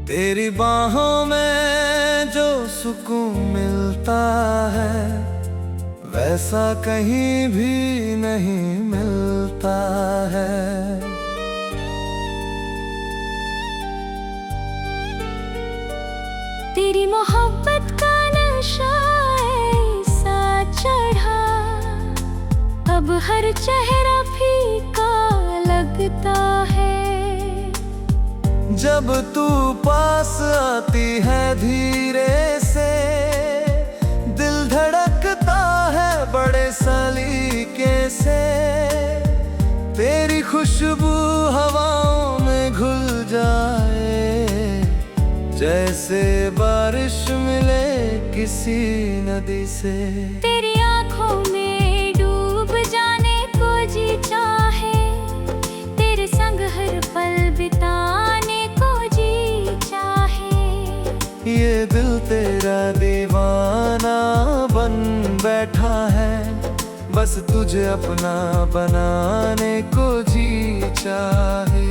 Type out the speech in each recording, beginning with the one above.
तेरी बाहों में जो सुकून मिलता है वैसा कहीं भी नहीं मिलता है। तेरी मोहब्बत का नशा ऐसा चढ़ा, अब हर चेहरा फीका लगता है। जब तू पास आती है धीरे से दिल धड़कता है बड़े सलीके से। तेरी खुशबू हवाओं में घुल जाए, जैसे बारिश मिले किसी नदी से। तेरी आँखों में डूब जाने को जी चाहे, तेरे संग हर पल बिताने को जी चाहे। ये दिल तेरा दीवाना बन बैठा है, बस तुझे अपना बनाने को जी चाहे।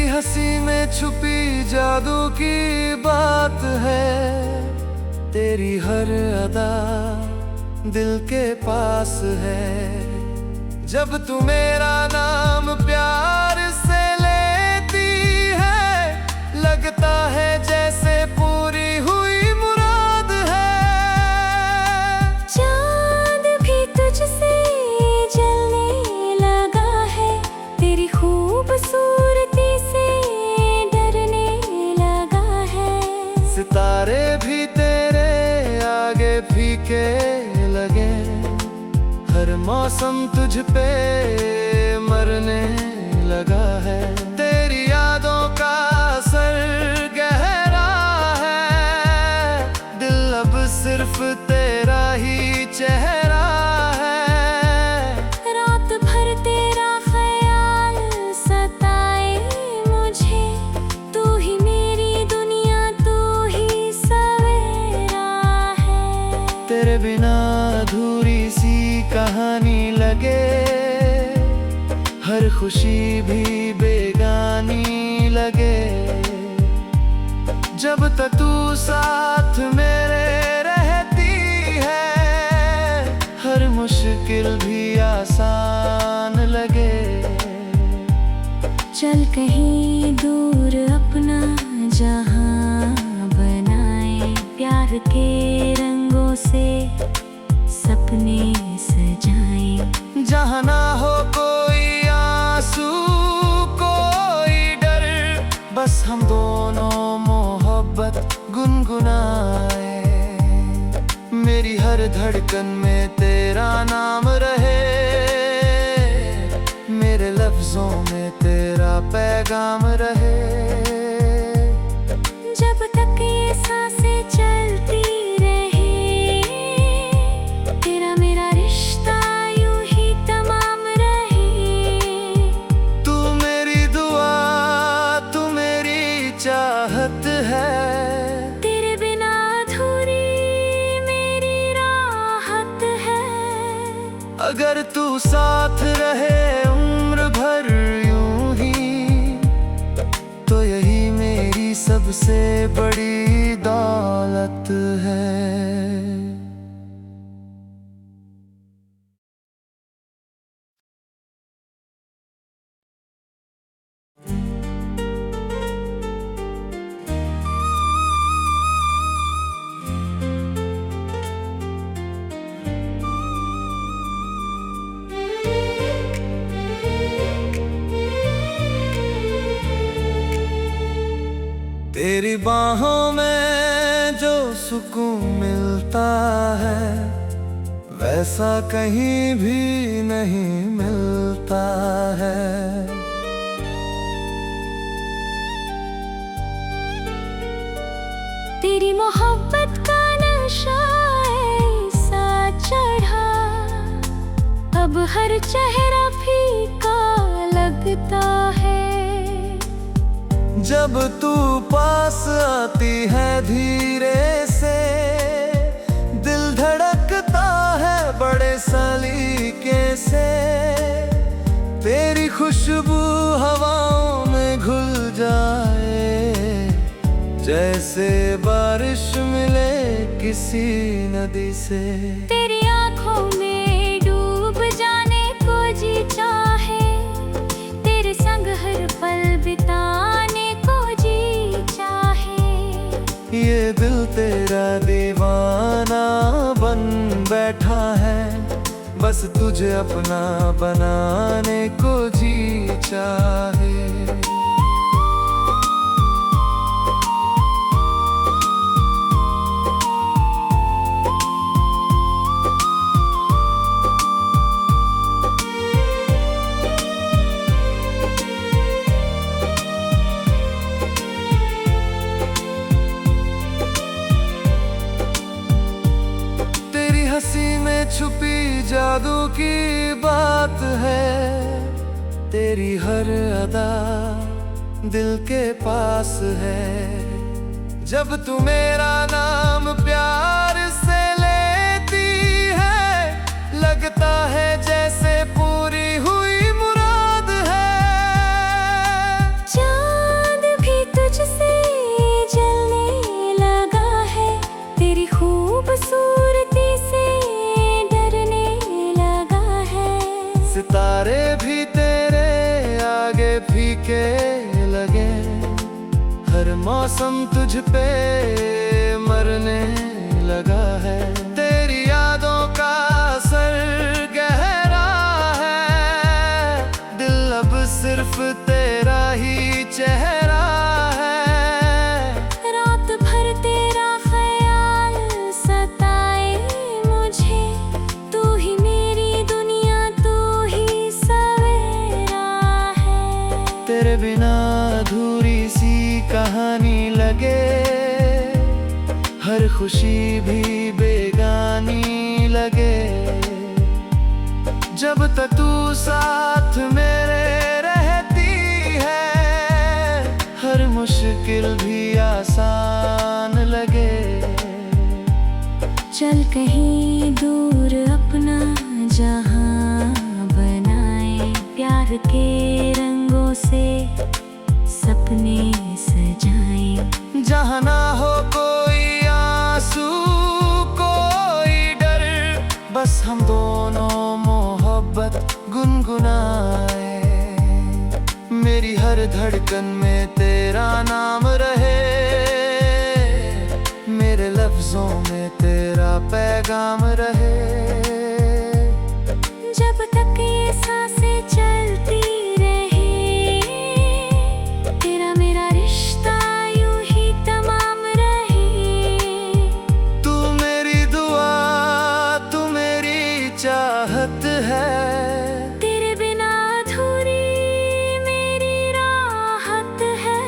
हंसी में छुपी जादू की बात है, तेरी हर अदा दिल के पास है। जब तू मेरा नाम प्यार से लेती है, लगता है जैसे पूरी हुई मुराद है। चांद भी तुझसे जलने लगा है, तेरी खूबसूरती से सितारे भी तेरे आगे फीके लगे, हर मौसम तुझ पे मरने लगा है। तेरी यादों का असर गहरा है, दिल अब सिर्फ तेरा ही चेहरा है। रात भर तेरा ख्याल सताए मुझे, तू ही मेरी दुनिया, तू ही सवेरा है। तेरे बिना अधूरी सी कहानी लगे, हर खुशी भी बेगानी लगे। जब तक तू साथ मेरे रहती है, हर मुश्किल भी आसान लगे। चल कहीं दूर अपना जहां बनाए, प्यार के रंगों से सपने सजाए। जहाँ ना हो कोई आंसू कोई डर, बस हम दोनों मोहब्बत गुनगुनाए। मेरी हर धड़कन में तेरा नाम रहे, मेरे लफ्जों में तेरा पैगाम रहे। जब तक ये सांसें चलती रहे, तेरा मेरा रिश्ता यूं ही तमाम रहे। तू मेरी दुआ, तू मेरी चाहत है, तेरे बिना अधूरी मेरी राहत है। अगर तू साथ रहे उम्र भर यूं ही, तो यही मेरी सबसे बड़ी दौलत है। तेरी बाहों में जो सुकून मिलता है वैसा कहीं भी नहीं मिलता है। तेरी मोहब्बत का नशा ऐसा चढ़ा, अब चेहरा फीका लगता है। जब तू पास आती है धीरे से, दिल धड़कता है बड़े सलीके से। तेरी खुशबू हवाओं में घुल जाए, जैसे बारिश मिले किसी नदी से। तेरी आंखों में डूब जाने को जी चाहे, तेरे संग हर पल बिताने को जी चाहे। ये दिल तेरा दीवाना बन बैठा है, बस तुझे अपना बनाने को जी चाहे। हंसी में छुपी जादू की बात है, तेरी हर अदा दिल के पास है। जब तू मेरा नाम प्यार से लेती है, लगता है जैसे पूरी हुई मुराद है। चांद भी तुझसे जलने लगा है, तेरी खूबसूरती से सितारे भी तेरे आगे फीके लगे, हर मौसम तुझ पे मरने लगा है। तेरी यादों का असर गहरा है, दिल अब सिर्फ तेरा ही चेहरा है। रात भर तेरा ख्याल सताए मुझे, तू ही मेरी दुनिया, तू ही सवेरा है। तेरे बिना अधूरी सी कहानी लगे, हर खुशी भी बेगानी लगे। जब तक तू साथ मेरे रहती है, हर मुश्किल भी आसान लगे। चल कहीं दूर अपना जहां बनाए, प्यार के रंगों से सपने सजाए। जहाँ ना हो कोई आंसू कोई डर, बस हम दोनों मोहब्बत गुनगुनाए। मेरी हर धड़कन में तेरा नाम रहे, मेरे लफ्जों में तेरा पैगाम रहे। जब तक ये सांसें चलती रहे, तेरा मेरा रिश्ता यूं ही तमाम रहे। तू मेरी दुआ, तू मेरी चाहत है, तेरे बिना अधूरी मेरी राहत है।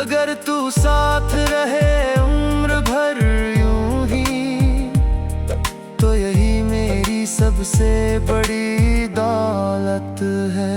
अगर तू साथ रहे उम्र भर यूं ही, तो यही मेरी सबसे बड़ी दौलत है।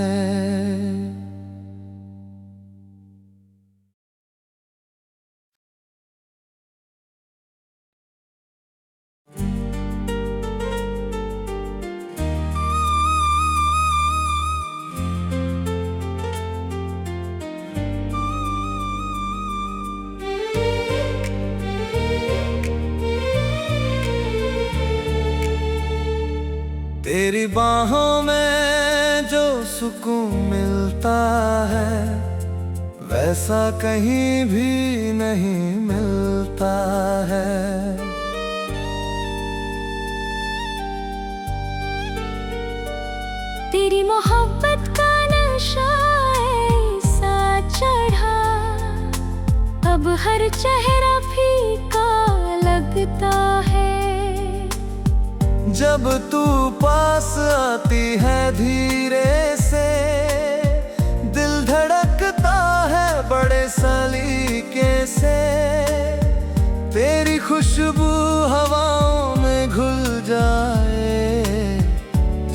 तेरी बाहों में जो सुकून मिलता है, वैसा कहीं भी नहीं मिलता है। तेरी मोहब्बत का नशा ऐसा चढ़ा, अब हर चेहरा फीका लगता है। जब तू पास आती है धीरे से, दिल धड़कता है बड़े सलीके से। तेरी खुशबू हवाओं में घुल जाए,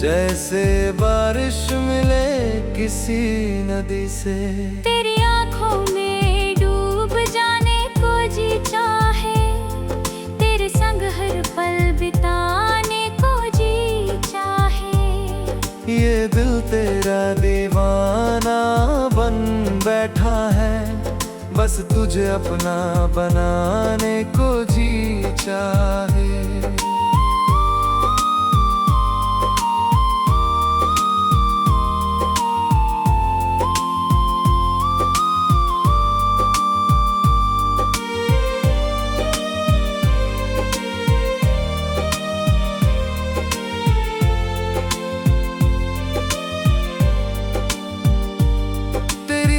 जैसे बारिश मिले किसी नदी से। तेरी आंखों में डूब जाने को जी चाहे, तेरे संग हर पल बिताने को जी चाहे। ये दिल तेरा दीवाना बन बैठा है, बस तुझे अपना बनाने को जी चाहे।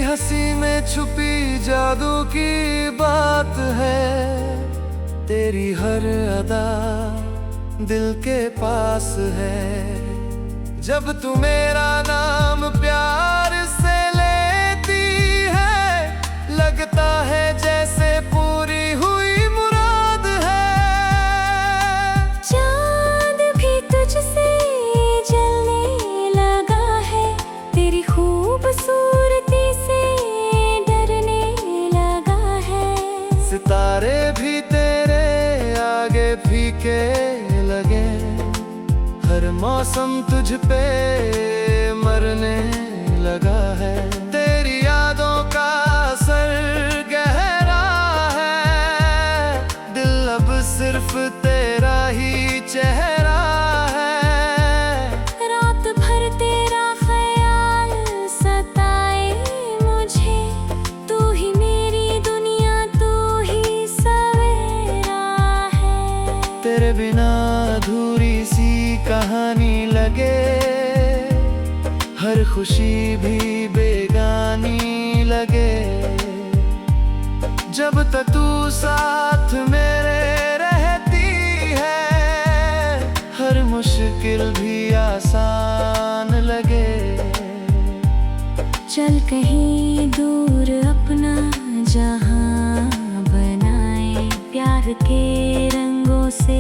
हंसी में छुपी जादू की बात है, तेरी हर अदा दिल के पास है। जब तू मेरा नाम प्यार से लेती है, लगता है जैसे पूरी हुई मुराद है। चांद भी तुझसे जलने लगा है, तेरी खूबसूरती से सितारे भी तेरे आगे फीके लगे, हर मौसम तुझ पे मरने लगा है। तेरी यादों का असर गहरा है, दिल अब सिर्फ तेरा ही चेहरा है। रात भर तेरा ख्याल सताए मुझे, तू ही मेरी दुनिया, तेरे बिना अधूरी सी कहानी लगे, हर खुशी भी बेगानी लगे। जब तक तू साथ मेरे रहती है, हर मुश्किल भी आसान लगे। चल कहीं दूर अपना जहां बनाए, प्यार के रंगों से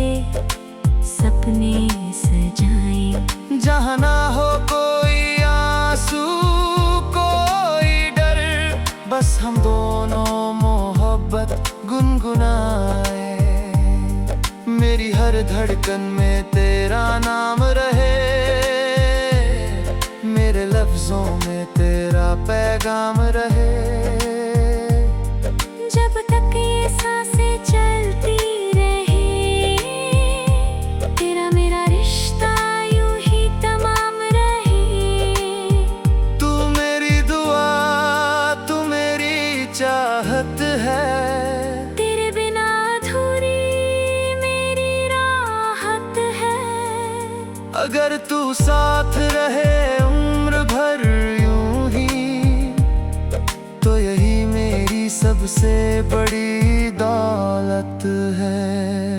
सपने सजाएं। जहाँ ना हो कोई आंसू कोई डर, बस हम दोनों मोहब्बत गुनगुनाए। मेरी हर धड़कन में तेरा नाम रहे, मेरे लफ्जों में तेरा पैगाम रहे। जब तक ये सांसें चलती रहे, तेरा मेरा रिश्ता यूं ही तमाम रहे। तू मेरी दुआ, तू मेरी चाहत है, तेरे बिना अधूरी मेरी राहत है। अगर तू साथ रहे उम्र भर यूं ही, तो यही मेरी सबसे बड़ी दौलत है।